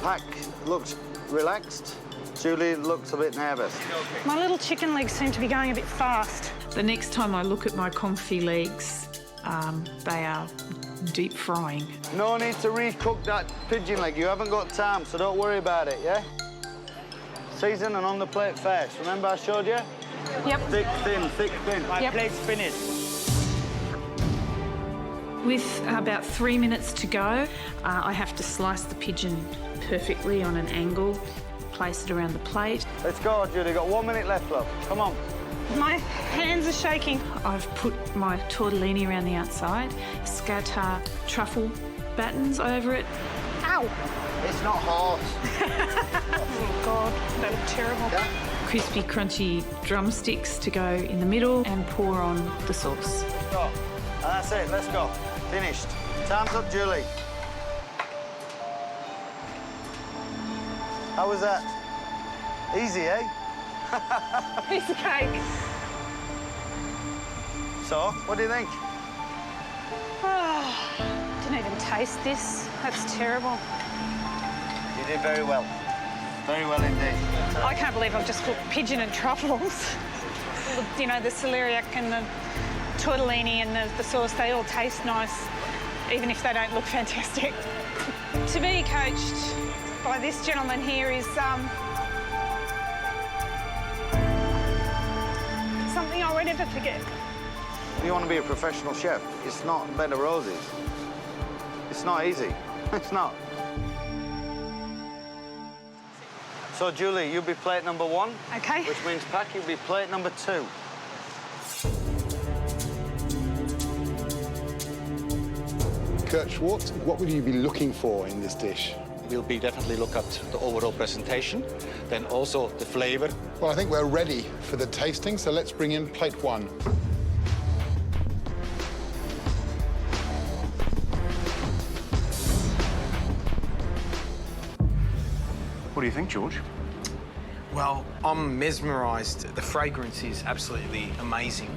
Pak looks relaxed. Julie looks a bit nervous. My little chicken legs seem to be going a bit fast. The next time I look at my confit legs, they are deep frying. No need to recook that pigeon leg. You haven't got time, so don't worry about it, yeah? Season and on the plate first. Remember I showed you? Yep. Thick, thin, thick, thin. Yep. Plate's finished. With about 3 minutes to go, I have to slice the pigeon perfectly on an angle, place it around the plate. Let's go, Julie. Got 1 minute left, love. Come on. My hands are shaking. I've put my tortellini around the outside, scatter truffle battens over it. Ow! It's not hot. Oh, God, that looked terrible. Yeah. Crispy, crunchy drumsticks to go in the middle and pour on the sauce. Go. And that's it. Let's go. Finished. Time's up, Julie. How was that? Easy, eh? Piece of cake. So, what do you think? Didn't even taste this. That's terrible. You did very well. Very well indeed. I can't believe I've just cooked pigeon and truffles. You know, the celeriac and the tortellini and the sauce, they all taste nice, even if they don't look fantastic. To be coached by this gentleman here is something I won't ever forget. You want to be a professional chef, it's not a bed of roses. It's not easy. It's not. So, Julie, you'll be plate number 1. OK. Which means, Pak, you'll be plate number 2. Kurt Schwartz, what would you be looking for in this dish? We'll be definitely look at the overall presentation, then also the flavor. Well, I think we're ready for the tasting, so let's bring in plate 1. What do you think, George? Well, I'm mesmerised. The fragrance is absolutely amazing.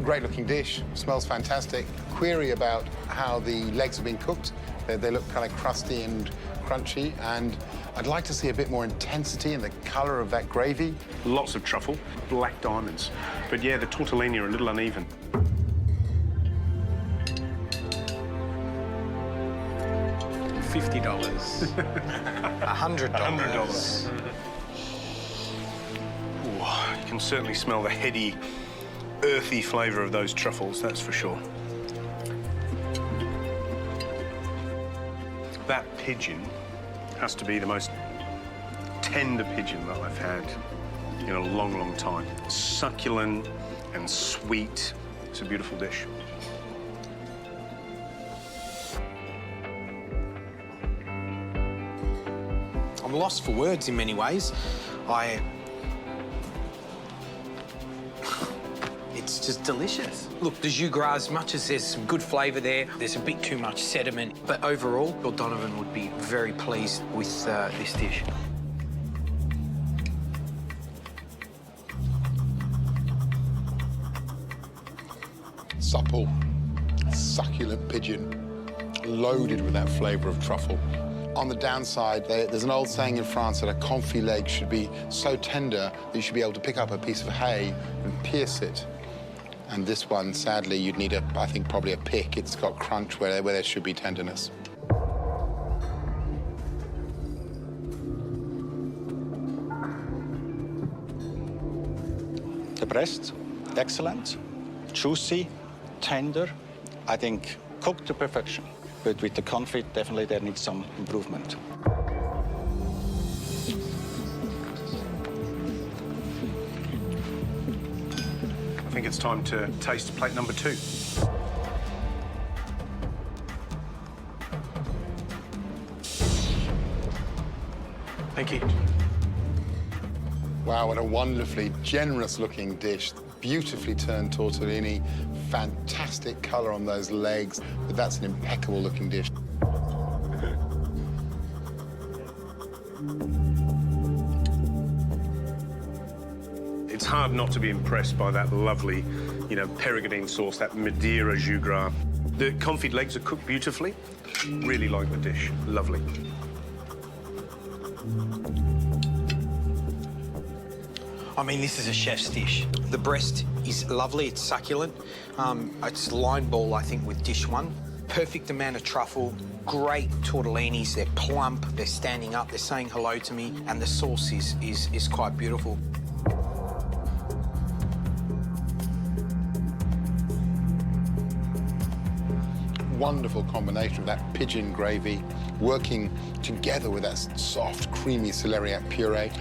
Great looking dish, smells fantastic. Query about how the legs have been cooked. They look kind of crusty and crunchy, and I'd like to see a bit more intensity in the colour of that gravy. Lots of truffle, black diamonds. But yeah, the tortellini are a little uneven. $50. $100. $100. Ooh, you can certainly smell the heady, earthy flavour of those truffles, that's for sure. That pigeon has to be the most tender pigeon that I've had in a long, long time. Succulent and sweet. It's a beautiful dish. I'm lost for words in many ways. It's just delicious. Look, the jus gras, as much as there's some good flavour there, there's a bit too much sediment. But overall, Chef Donovan would be very pleased with this dish. Supple, succulent pigeon, loaded with that flavour of truffle. On the downside, there's an old saying in France that a confit leg should be so tender that you should be able to pick up a piece of hay and pierce it. And this one, sadly, you'd need, I think, probably a pick. It's got crunch where there should be tenderness. The breast, excellent, juicy, tender. I think cooked to perfection. But with the confit, definitely there needs some improvement. I think it's time to taste plate number 2. Thank you. Wow, what a wonderfully generous-looking dish. Beautifully turned tortellini, fantastic colour on those legs, but that's an impeccable-looking dish. It's hard not to be impressed by that lovely, peregrine sauce, that Madeira jus gras. The confit legs are cooked beautifully. Really like the dish. Lovely. I mean, this is a chef's dish. The breast is lovely, it's succulent. It's line ball, I think, with dish one. Perfect amount of truffle, great tortellinis, they're plump, they're standing up, they're saying hello to me, and the sauce is quite beautiful. Wonderful combination of that pigeon gravy working together with that soft, creamy celeriac puree.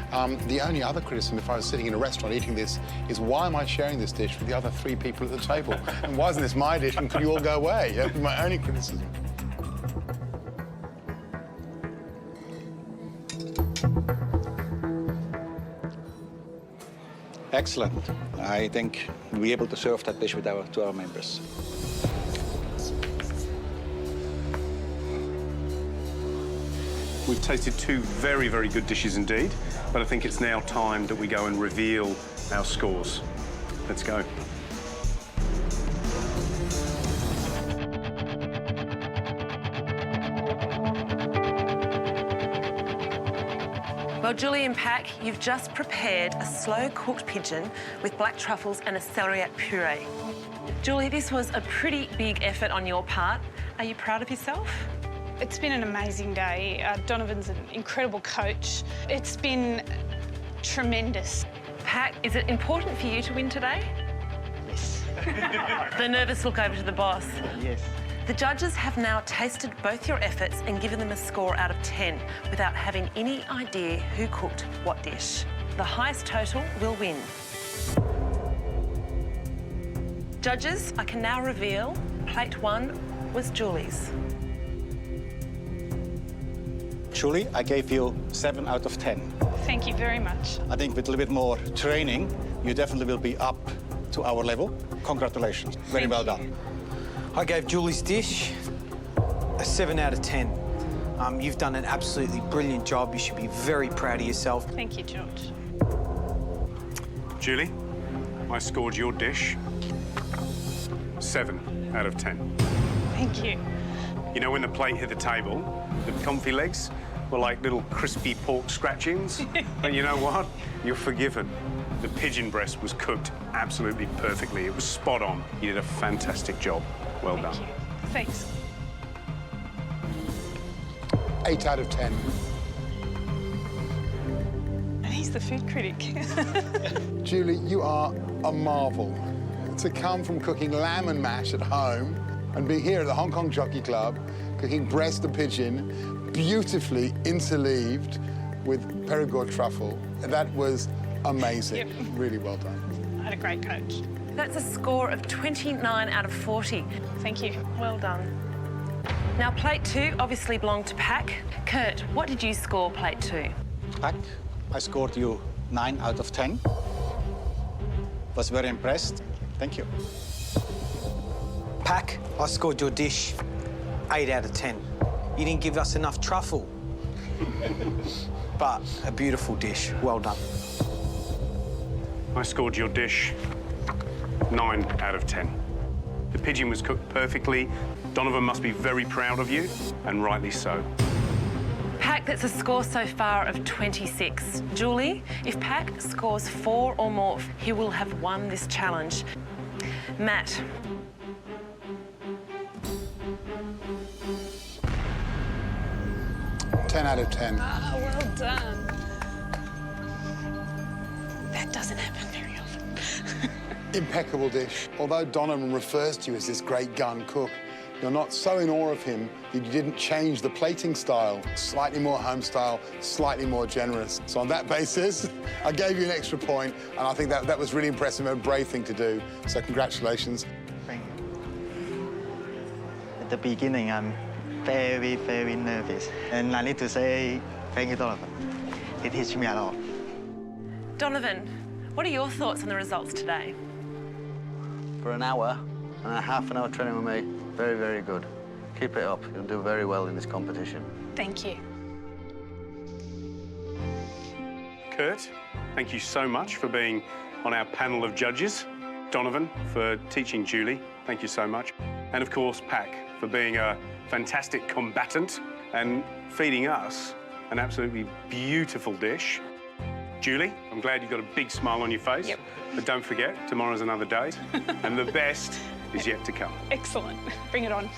The only other criticism, if I was sitting in a restaurant eating this, is why am I sharing this dish with the other 3 people at the table? And why isn't this my dish and could you all go away? That would be my only criticism. Excellent. I think we'll be able to serve that dish to our members. We've tasted 2 very, very good dishes indeed, but I think it's now time that we go and reveal our scores. Let's go. Well, Julie and Pak, you've just prepared a slow-cooked pigeon with black truffles and a celeriac puree. Julie, this was a pretty big effort on your part. Are you proud of yourself? It's been an amazing day. Donovan's an incredible coach. It's been tremendous. Pak, is it important for you to win today? Yes. The nervous look over to the boss. Yes. The judges have now tasted both your efforts and given them a score out of 10 without having any idea who cooked what dish. The highest total will win. Judges, I can now reveal plate 1 was Julie's. Julie, I gave you 7 out of 10. Thank you very much. I think with a little bit more training, you definitely will be up to our level. Congratulations. Very well done. I gave Julie's dish a 7 out of 10. You've done an absolutely brilliant job. You should be very proud of yourself. Thank you, George. Julie, I scored your dish 7 out of 10. Thank you. You know, when the plate hit the table, the comfy legs were like little crispy pork scratchings. And you know what? You're forgiven. The pigeon breast was cooked absolutely perfectly. It was spot on. You did a fantastic job. Well done. Thank you. Thanks. 8 out of 10. And he's the food critic. Julie, you are a marvel. To come from cooking lamb and mash at home and be here at the Hong Kong Jockey Club, cooking breast of pigeon, beautifully interleaved with Perigord truffle. That was amazing. Yep. Really well done. I had a great coach. That's a score of 29 out of 40. Thank you. Well done. Now, plate 2 obviously belonged to Pak. Kurt, what did you score plate 2? Pak, I scored you 9 out of 10. Was very impressed. Thank you. Pak, I scored your dish 8 out of 10. You didn't give us enough truffle. But a beautiful dish. Well done. I scored your dish 9 out of 10. The pigeon was cooked perfectly. Donovan must be very proud of you, and rightly so. Pak, that's a score so far of 26. Julie, if Pak scores 4 or more, he will have won this challenge. Matt. Ten out of 10. Ah, well done. That doesn't happen very often. Impeccable dish. Although Donovan refers to you as this great gun cook, you're not so in awe of him that you didn't change the plating style. Slightly more home style, slightly more generous. So on that basis, I gave you an extra point, and I think that was really impressive and a brave thing to do. So congratulations. Thank you. At the beginning, I'm very, very nervous. And I need to say thank you, Donovan. It teaches me a lot. Donovan, what are your thoughts on the results today? For an hour and a half an hour training with me, very, very good. Keep it up. You'll do very well in this competition. Thank you. Kurt, thank you so much for being on our panel of judges. Donovan, for teaching Julie, thank you so much. And of course, Pak, for being a fantastic combatant and feeding us an absolutely beautiful dish. Julie, I'm glad you've got a big smile on your face. Yep. But don't forget, tomorrow's another day, and the best is yet to come. Excellent. Bring it on.